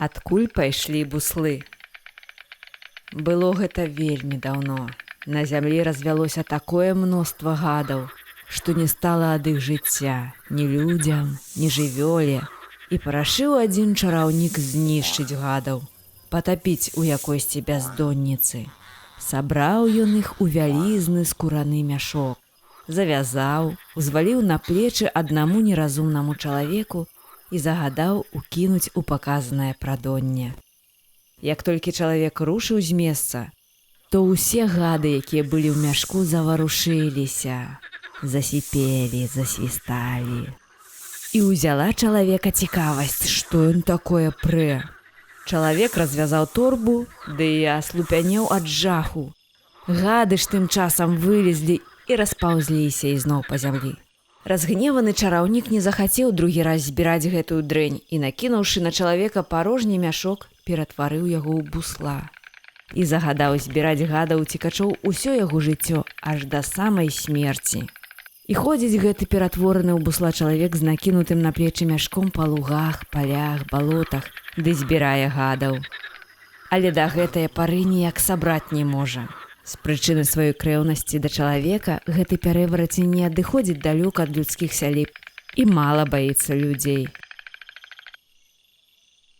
Адкуль пайшлі буслы? Было гэта вельмі даўно. На зямлі развялося такое мноства гадаў, што не стала ад іх жыцця ні людзям, ні жывёле, і парашыў адзін чараўнік знішчыць гадаў, патапіць у якойсьці бяздонніцы. Сабраў ён іх у вялізны скураны мяшок, завязаў, узваліў на плечы аднаму неразумнаму чалавеку і загадаў укінуць у паказанае прадонне. Як толькі чалавек рушыў з месца, то ўсе гады, якія былі ў мяшку, заварушыліся, засіпелі, засвісталі. І ўзяла чалавека цікавасць, што ён такое прэ. Чалавек развязаў торбу, ды і аслупянеў ад жаху. Гады ж тым часам вылезлі і распаўзліся ізноў па зямлі. Разгневаны чараўнік не захацеў другі раз збіраць гэтую дрэнь і, накінуўшы на чалавека парожні мяшок, ператварыў яго ў бусла. І загадаў збіраць гадаў цікачоў усё яго жыццё аж да самай смерці. І ходзіць гэты ператвораны ў бусла чалавек з накінутым на плечы мяшком па лугах, палях, балотах, ды збірае гадаў. Але да гэтае пары ніяк сабраць не можа. З прычыны сваёй крэўнасці да чалавека гэты пярэварацень не адыходзіць далёка ад людскіх сяліб і мала баіцца людзей,